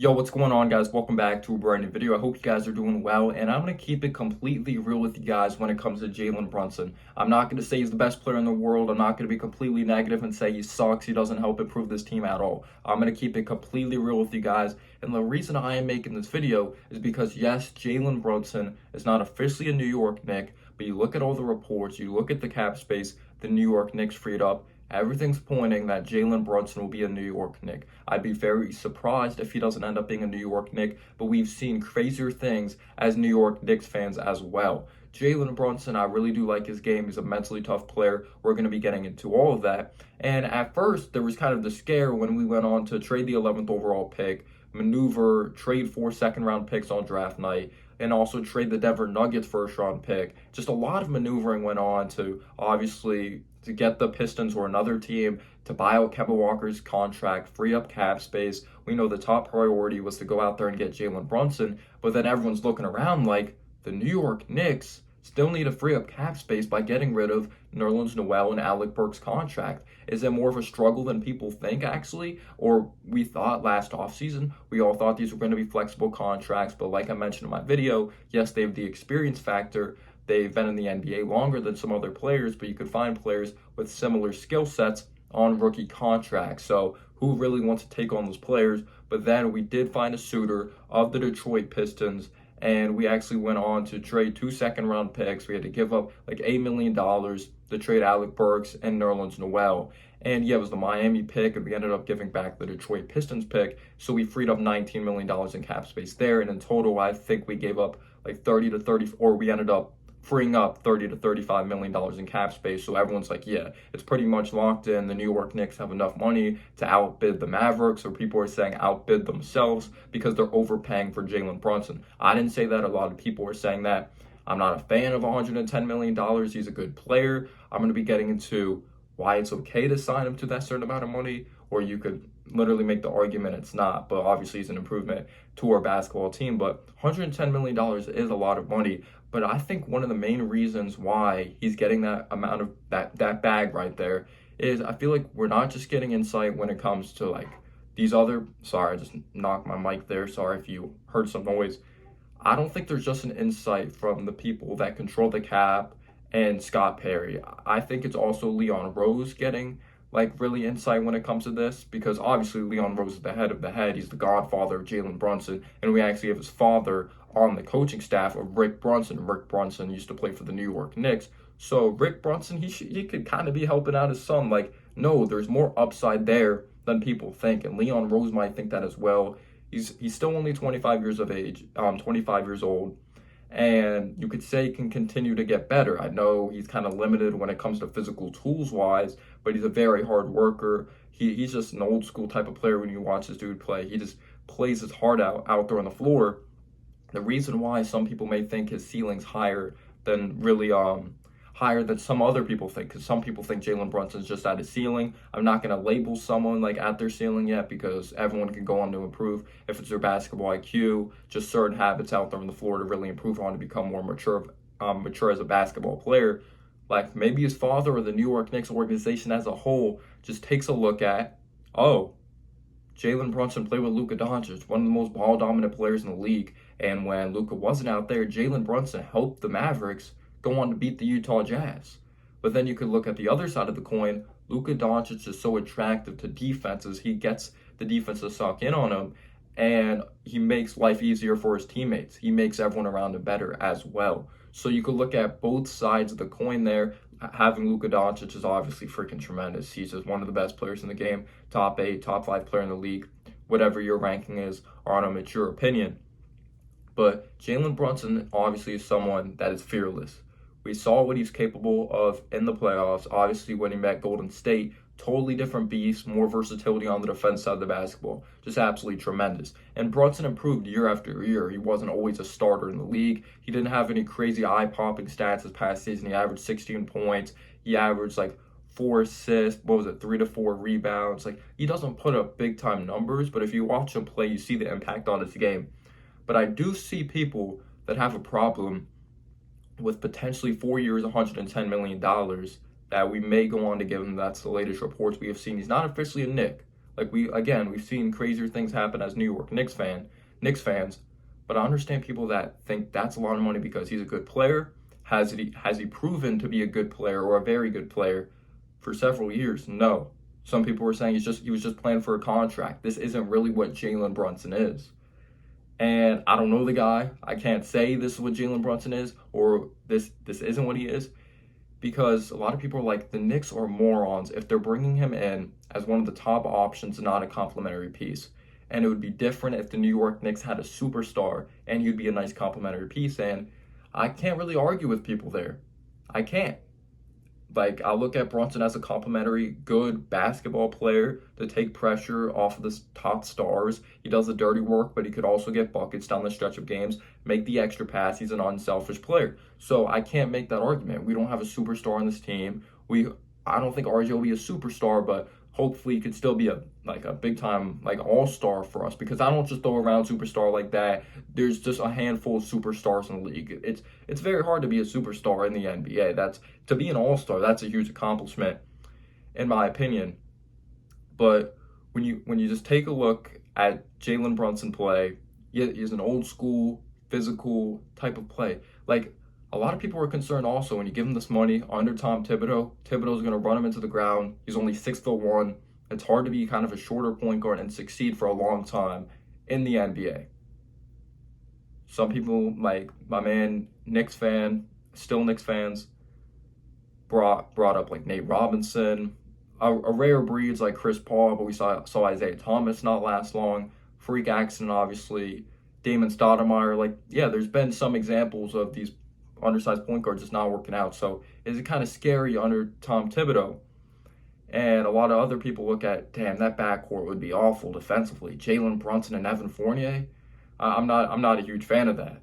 Yo, what's going on, guys? Welcome back to a brand new video. I hope you guys are doing well, and I'm going to keep it completely real with you guys when it comes to Jalen Brunson. I'm not going to say he's the best player in the world. I'm not going to be completely negative and say he sucks. He doesn't help improve this team at all. I'm going to keep it completely real with you guys, and the reason I am making this video is because, yes, Jalen Brunson is not officially a New York Knick, but you look at all the reports, you look at the cap space the New York Knicks freed up. Everything's pointing that Jalen Brunson will be a New York Knick. I'd be very surprised if he doesn't end up being a New York Knick, but we've seen crazier things as New York Knicks fans as well. Jalen Brunson, I really do like his game. He's a mentally tough player. We're going to be getting into all of that. And at first, there was kind of the scare when we went on to trade the 11th overall pick, maneuver, trade 4 second-round picks on draft night, and also trade the Denver Nuggets first-round pick. Just a lot of maneuvering went on to obviously to get the Pistons or another team to buy out Kemba Walker's contract, free up cap space. We know the top priority was to go out there and get Jalen Brunson, but then everyone's looking around like the New York Knicks still need to free up cap space by getting rid of Nerlens Noel and Alec Burks' contract. Is it more of a struggle than people think, actually? Or we thought last offseason, we all thought these were going to be flexible contracts, but like I mentioned in my video, yes, they have the experience factor. They've been in the NBA longer than some other players, but you could find players with similar skill sets on rookie contracts. So who really wants to take on those players? But then we did find a suitor of the Detroit Pistons, and we actually went on to trade 2 second-round picks. We had to give up like $8 million to trade Alec Burks and Nerlens Noel. And yeah, it was the Miami pick, and we ended up giving back the Detroit Pistons pick. So we freed up $19 million in cap space there. And in total, I think we gave up like 30 to 30, or we ended up freeing up $30 to $35 million in cap space. So everyone's like, yeah, it's pretty much locked in. The New York Knicks have enough money to outbid the Mavericks, or people are saying outbid themselves because they're overpaying for Jalen Brunson. I didn't say that. A lot of people are saying that. I'm not a fan of $110 million. He's a good player. I'm going to be getting into why it's okay to sign him to that certain amount of money, or you could literally make the argument it's not, but obviously it's an improvement to our basketball team. But $110 million is a lot of money. But I think one of the main reasons why he's getting that amount of that bag right there is I feel like we're not just getting insight when it comes to like these other, sorry, I just knocked my mic there. Sorry if you heard some noise. I don't think there's just an insight from the people that control the cap and Scott Perry. I think it's also Leon Rose getting like really insight when it comes to this, because obviously Leon Rose is the head of the head. He's the godfather of Jalen Brunson, and we actually have his father on the coaching staff of Rick Brunson. Rick Brunson used to play for the New York Knicks. So Rick Brunson, he could kind of be helping out his son. Like, no, there's more upside there than people think, and Leon Rose might think that as well. He's still only 25 years of age, 25 years old, and you could say he can continue to get better. I know he's kind of limited when it comes to physical tools wise, but he's a very hard worker. He's just an old school type of player. When you watch this dude play, he just plays his heart out there on the floor. The reason why some people may think his ceiling's higher than really higher than some other people think, because some people think Jalen Brunson's just at his ceiling. I'm not going to label someone like at their ceiling yet, because everyone can go on to improve if it's their basketball IQ, just certain habits out there on the floor to really improve on to become more mature as a basketball player. Like maybe his father or the New York Knicks organization as a whole just takes a look at, oh, Jalen Brunson played with Luka Doncic, one of the most ball-dominant players in the league. And when Luka wasn't out there, Jalen Brunson helped the Mavericks go on to beat the Utah Jazz. But then you could look at the other side of the coin. Luka Doncic is so attractive to defenses. He gets the defense to suck in on him, and he makes life easier for his teammates. He makes everyone around him better as well. So you could look at both sides of the coin there. Having Luka Doncic is obviously freaking tremendous. He's just one of the best players in the game, top 8, top 5 player in the league, whatever your ranking is on a mature opinion. But Jalen Brunson obviously is someone that is fearless. We saw what he's capable of in the playoffs. Obviously, when he met Golden State, totally different beast, more versatility on the defense side of the basketball. Just absolutely tremendous. And Brunson improved year after year. He wasn't always a starter in the league. He didn't have any crazy eye-popping stats this past season. He averaged 16 points. He averaged like 4 assists, 3 to 4 rebounds. Like, he doesn't put up big-time numbers, but if you watch him play, you see the impact on his game. But I do see people that have a problem with potentially 4 years, $110 million that we may go on to give him. That's the latest reports we have seen. He's not officially a Knick. Like we've seen crazier things happen as New York Knicks fans, but I understand people that think that's a lot of money because he's a good player. Has he proven to be a good player or a very good player for several years? No. Some people were saying he was just playing for a contract. This isn't really what Jalen Brunson is. And I don't know the guy. I can't say this is what Jalen Brunson is or this isn't what he is because a lot of people are like the Knicks are morons if they're bringing him in as one of the top options and not a complimentary piece. And it would be different if the New York Knicks had a superstar and he'd be a nice complimentary piece. And I can't really argue with people there. I can't. Like, I look at Brunson as a complimentary, good basketball player to take pressure off of the top stars. He does the dirty work, but he could also get buckets down the stretch of games, make the extra pass. He's an unselfish player. So I can't make that argument. We don't have a superstar on this team. I don't think RJ will be a superstar, but hopefully he could still be a big time all-star for us because I don't just throw around superstar like that. There's just a handful of superstars in the league. It's very hard to be a superstar in the NBA. To be an all-star, that's a huge accomplishment in my opinion. But when you just take a look at Jalen Brunson play, he's an old school physical type of play. Like a lot of people are concerned also when you give him this money under Tom Thibodeau. Thibodeau's going to run him into the ground. He's only 6'1". It's hard to be kind of a shorter point guard and succeed for a long time in the NBA. Some people, like my man, Knicks fans, brought up like Nate Robinson, a rare breeds like Chris Paul, but we saw Isaiah Thomas not last long. Freak accident, obviously. Damon Stoudemire. Like, yeah, there's been some examples of these undersized point guards just not working out. So is it kind of scary under Tom Thibodeau? And a lot of other people look at, damn, that backcourt would be awful defensively. Jalen Brunson and Evan Fournier. I'm not a huge fan of that.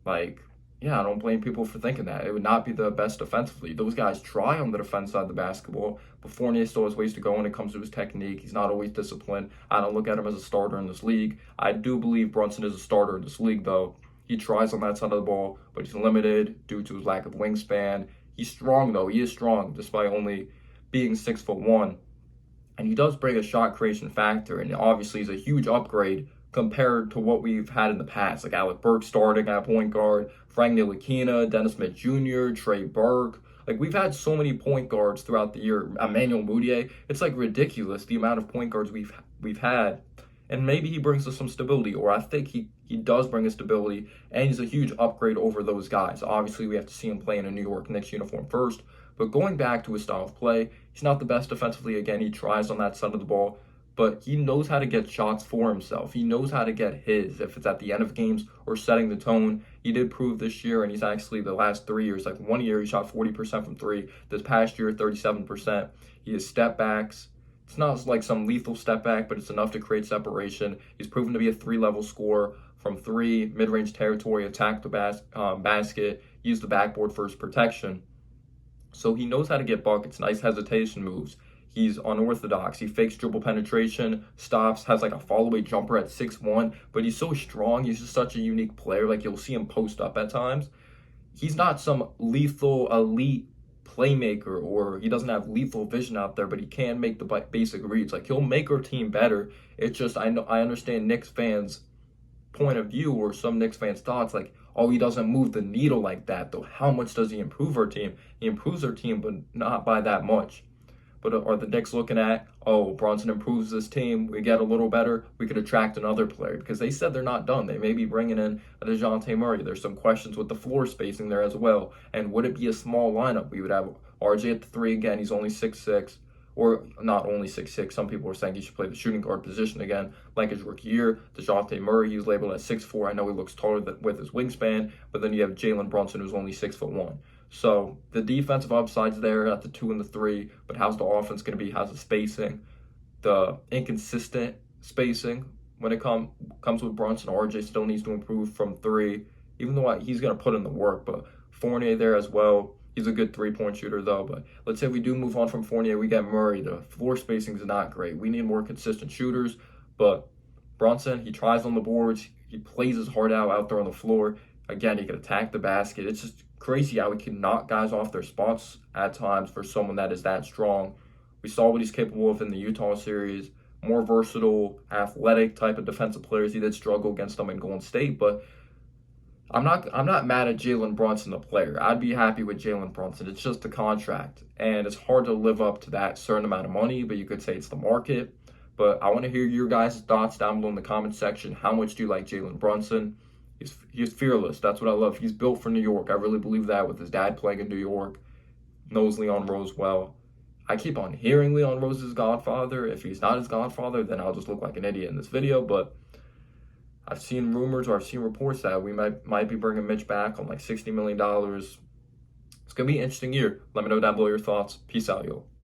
Like, yeah, I don't blame people for thinking that. It would not be the best defensively. Those guys try on the defense side of the basketball, but Fournier still has ways to go when it comes to his technique. He's not always disciplined. I don't look at him as a starter in this league. I do believe Brunson is a starter in this league, though. He tries on that side of the ball, but he's limited due to his lack of wingspan. He's strong, though. He is strong, despite only being 6'1". And he does bring a shot creation factor, and obviously he's a huge upgrade compared to what we've had in the past, like Alec Burks starting at point guard, Frank Ntilikina, Dennis Smith Jr., Trey Burke. Like, we've had so many point guards throughout the year. Emmanuel Mudiay. It's like ridiculous the amount of point guards we've had. And maybe he brings us some stability, or I think he does bring us stability, and he's a huge upgrade over those guys. Obviously, we have to see him play in a New York Knicks uniform first, but going back to his style of play, he's not the best defensively. Again, he tries on that side of the ball, but he knows how to get shots for himself. He knows how to get his, if it's at the end of games or setting the tone. He did prove this year, and he's actually the last 3 years, like 1 year he shot 40% from three. This past year, 37%. He has step backs. It's not like some lethal step back, but it's enough to create separation. He's proven to be a 3-level scorer from three, mid-range territory, attack the basket, use the backboard for his protection. So he knows how to get buckets, nice hesitation moves. He's unorthodox. He fakes dribble penetration, stops, has like a fall-away jumper at 6'1", but he's so strong. He's just such a unique player. Like, you'll see him post up at times. He's not some lethal, elite playmaker, or he doesn't have lethal vision out there, but he can make the basic reads. Like, he'll make our team better. It's just, I understand Knicks fans' point of view, or some Knicks fans' thoughts, like, oh, he doesn't move the needle like that, though. How much does he improve our team? He improves our team, but not by that much. But are the Knicks looking at, oh, Brunson improves this team, we get a little better, we could attract another player? Because they said they're not done. They may be bringing in a DeJounte Murray. There's some questions with the floor spacing there as well. And would it be a small lineup? We would have RJ at the 3 again. He's only 6'6", or not only 6'6". Some people are saying he should play the shooting guard position again, like his rookie year. DeJounte Murray, he's labeled at 6'4". I know he looks taller with his wingspan, but then you have Jalen Brunson, who's only 6'1". So the defensive upside's there at the 2 and the 3, but how's the offense going to be? How's the spacing? The inconsistent spacing when it comes with Brunson. RJ still needs to improve from 3, even though he's going to put in the work. But Fournier there as well. He's a good 3-point shooter, though. But let's say we do move on from Fournier, we get Murray. The floor spacing is not great. We need more consistent shooters. But Brunson, he tries on the boards. He plays his heart out there on the floor. Again, he can attack the basket. It's just crazy how he can knock guys off their spots at times for someone that is that strong. We saw what he's capable of in the Utah series, more versatile, athletic type of defensive players. He did struggle against them in Golden State, but I'm not mad at Jalen Brunson, the player. I'd be happy with Jalen Brunson. It's just a contract, and it's hard to live up to that certain amount of money, but you could say it's the market. But I want to hear your guys' thoughts down below in the comment section. How much do you like Jalen Brunson? He's fearless. That's what I love. He's built for New York. I really believe that with his dad playing in New York. Knows Leon Rose well. I keep on hearing Leon Rose is godfather. If he's not his godfather, then I'll just look like an idiot in this video. But I've seen rumors or I've seen reports that we might be bringing Mitch back on like $60 million. It's going to be an interesting year. Let me know down below your thoughts. Peace out, yo.